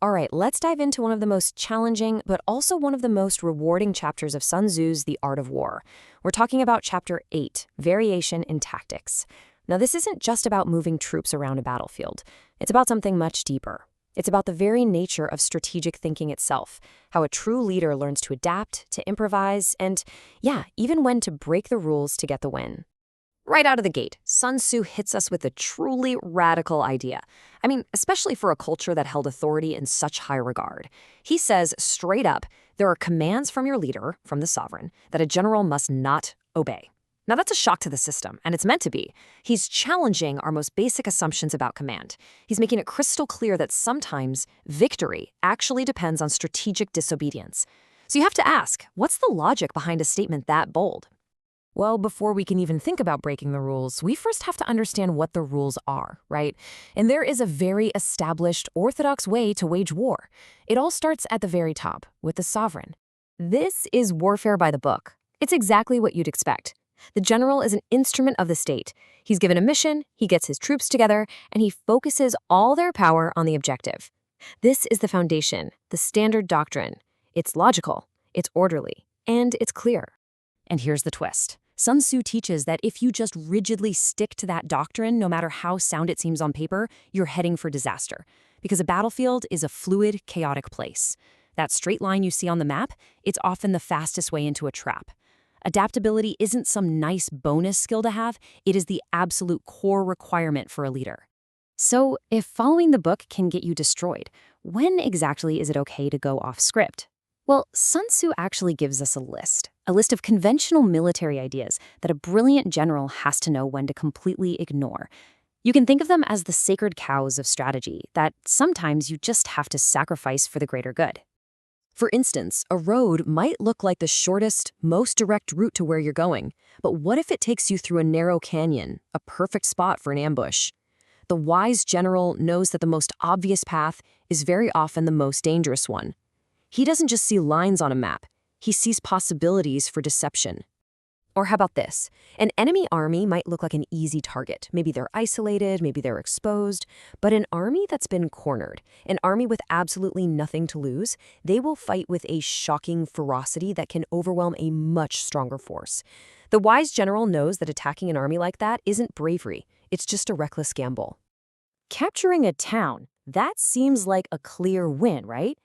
All right, let's dive into one of the most challenging, but also one of the most rewarding chapters of Sun Tzu's The Art of War. We're talking about Chapter 8, Variation in Tactics. Now, this isn't just about moving troops around a battlefield. It's about something much deeper. It's about the very nature of strategic thinking itself, how a true leader learns to adapt, to improvise, and, yeah, even when to break the rules to get the win. Right out of the gate, Sun Tzu hits us with a truly radical idea. I mean, especially for a culture that held authority in such high regard. He says straight up, there are commands from your leader, from the sovereign, that a general must not obey. Now that's a shock to the system, and it's meant to be. He's challenging our most basic assumptions about command. He's making it crystal clear that sometimes victory actually depends on strategic disobedience. So you have to ask, what's the logic behind a statement that bold? Well, before we can even think about breaking the rules, we first have to understand what the rules are, right? And there is a very established, orthodox way to wage war. It all starts at the very top, with the sovereign. This is warfare by the book. It's exactly what you'd expect. The general is an instrument of the state. He's given a mission, he gets his troops together, and he focuses all their power on the objective. This is the foundation, the standard doctrine. It's logical, it's orderly, and it's clear. And here's the twist. Sun Tzu teaches that if you just rigidly stick to that doctrine, no matter how sound it seems on paper, you're heading for disaster. Because a battlefield is a fluid, chaotic place. That straight line you see on the map, it's often the fastest way into a trap. Adaptability isn't some nice bonus skill to have, it is the absolute core requirement for a leader. So, if following the book can get you destroyed, when exactly is it okay to go off script? Well, Sun Tzu actually gives us a list of conventional military ideas that a brilliant general has to know when to completely ignore. You can think of them as the sacred cows of strategy that sometimes you just have to sacrifice for the greater good. For instance, a road might look like the shortest, most direct route to where you're going, but what if it takes you through a narrow canyon, a perfect spot for an ambush? The wise general knows that the most obvious path is very often the most dangerous one. He doesn't just see lines on a map, he sees possibilities for deception. Or how about this? An enemy army might look like an easy target. Maybe they're isolated, maybe they're exposed. But an army that's been cornered, an army with absolutely nothing to lose, they will fight with a shocking ferocity that can overwhelm a much stronger force. The wise general knows that attacking an army like that isn't bravery, it's just a reckless gamble. Capturing a town, that seems like a clear win, right?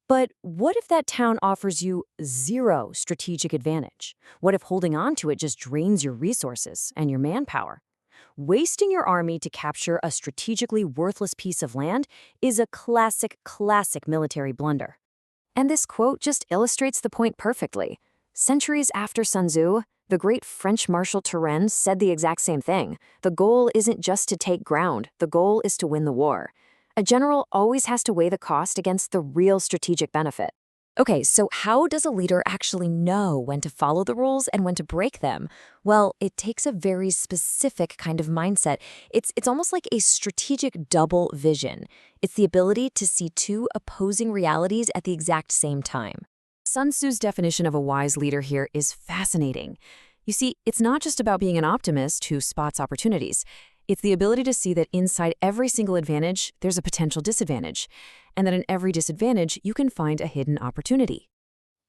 But what if that town offers you zero strategic advantage? What if holding on to it just drains your resources and your manpower? Wasting your army to capture a strategically worthless piece of land is a classic military blunder. And this quote just illustrates the point perfectly. Centuries after Sun Tzu, the great French Marshal Turenne said the exact same thing. The goal isn't just to take ground, the goal is to win the war. A general always has to weigh the cost against the real strategic benefit. Okay, so how does a leader actually know when to follow the rules and when to break them? Well, it takes a very specific kind of mindset. It's almost like a strategic double vision. It's the ability to see two opposing realities at the exact same time. Sun Tzu's definition of a wise leader here is fascinating. You see, it's not just about being an optimist who spots opportunities. It's the ability to see that inside every single advantage, there's a potential disadvantage, and that in every disadvantage, you can find a hidden opportunity.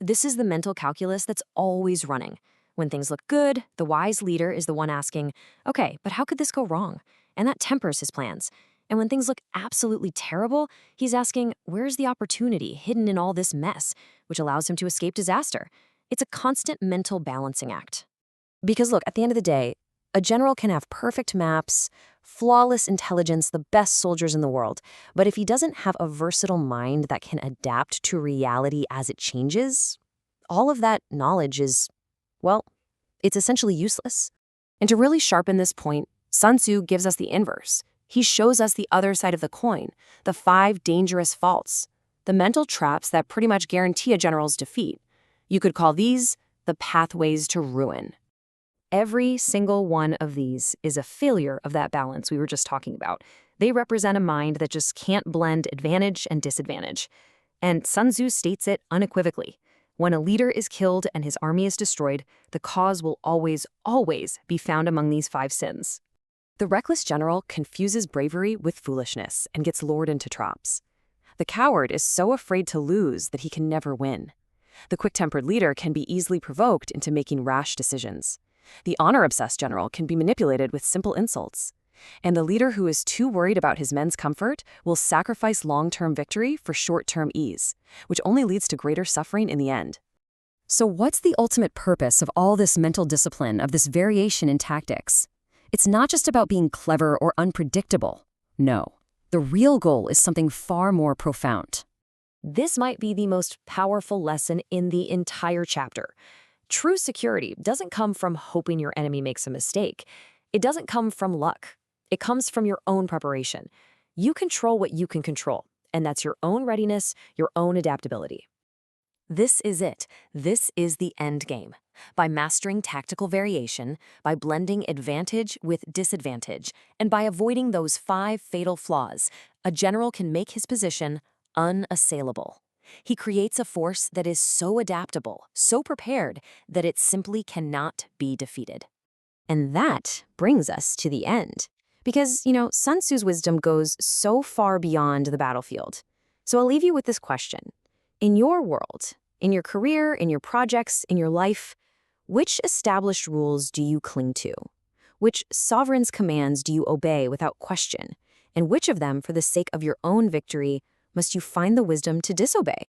This is the mental calculus that's always running. When things look good, the wise leader is the one asking, okay, but how could this go wrong? And that tempers his plans. And when things look absolutely terrible, he's asking, where's the opportunity hidden in all this mess, which allows him to escape disaster? It's a constant mental balancing act. Because look, at the end of the day, a general can have perfect maps, flawless intelligence, the best soldiers in the world, but if he doesn't have a versatile mind that can adapt to reality as it changes, all of that knowledge is, well, it's essentially useless. And to really sharpen this point, Sun Tzu gives us the inverse. He shows us the other side of the coin, the 5 dangerous faults, the mental traps that pretty much guarantee a general's defeat. You could call these the pathways to ruin. Every single one of these is a failure of that balance we were just talking about. They represent a mind that just can't blend advantage and disadvantage. And Sun Tzu states it unequivocally. When a leader is killed and his army is destroyed, the cause will always be found among these 5 sins. The reckless general confuses bravery with foolishness and gets lured into traps. The coward is so afraid to lose that he can never win. The quick-tempered leader can be easily provoked into making rash decisions. The honor-obsessed general can be manipulated with simple insults. And the leader who is too worried about his men's comfort will sacrifice long-term victory for short-term ease, which only leads to greater suffering in the end. So what's the ultimate purpose of all this mental discipline, of this variation in tactics? It's not just about being clever or unpredictable. No, the real goal is something far more profound. This might be the most powerful lesson in the entire chapter. True security doesn't come from hoping your enemy makes a mistake. It doesn't come from luck. It comes from your own preparation. You control what you can control, and that's your own readiness, your own adaptability. This is it. This is the end game. By mastering tactical variation, by blending advantage with disadvantage, and by avoiding those 5 fatal flaws, a general can make his position unassailable. He creates a force that is so adaptable, so prepared, that it simply cannot be defeated. And that brings us to the end. Because, Sun Tzu's wisdom goes so far beyond the battlefield. So I'll leave you with this question. In your world, in your career, in your projects, in your life, which established rules do you cling to? Which sovereign's commands do you obey without question? And which of them, for the sake of your own victory, must you find the wisdom to disobey?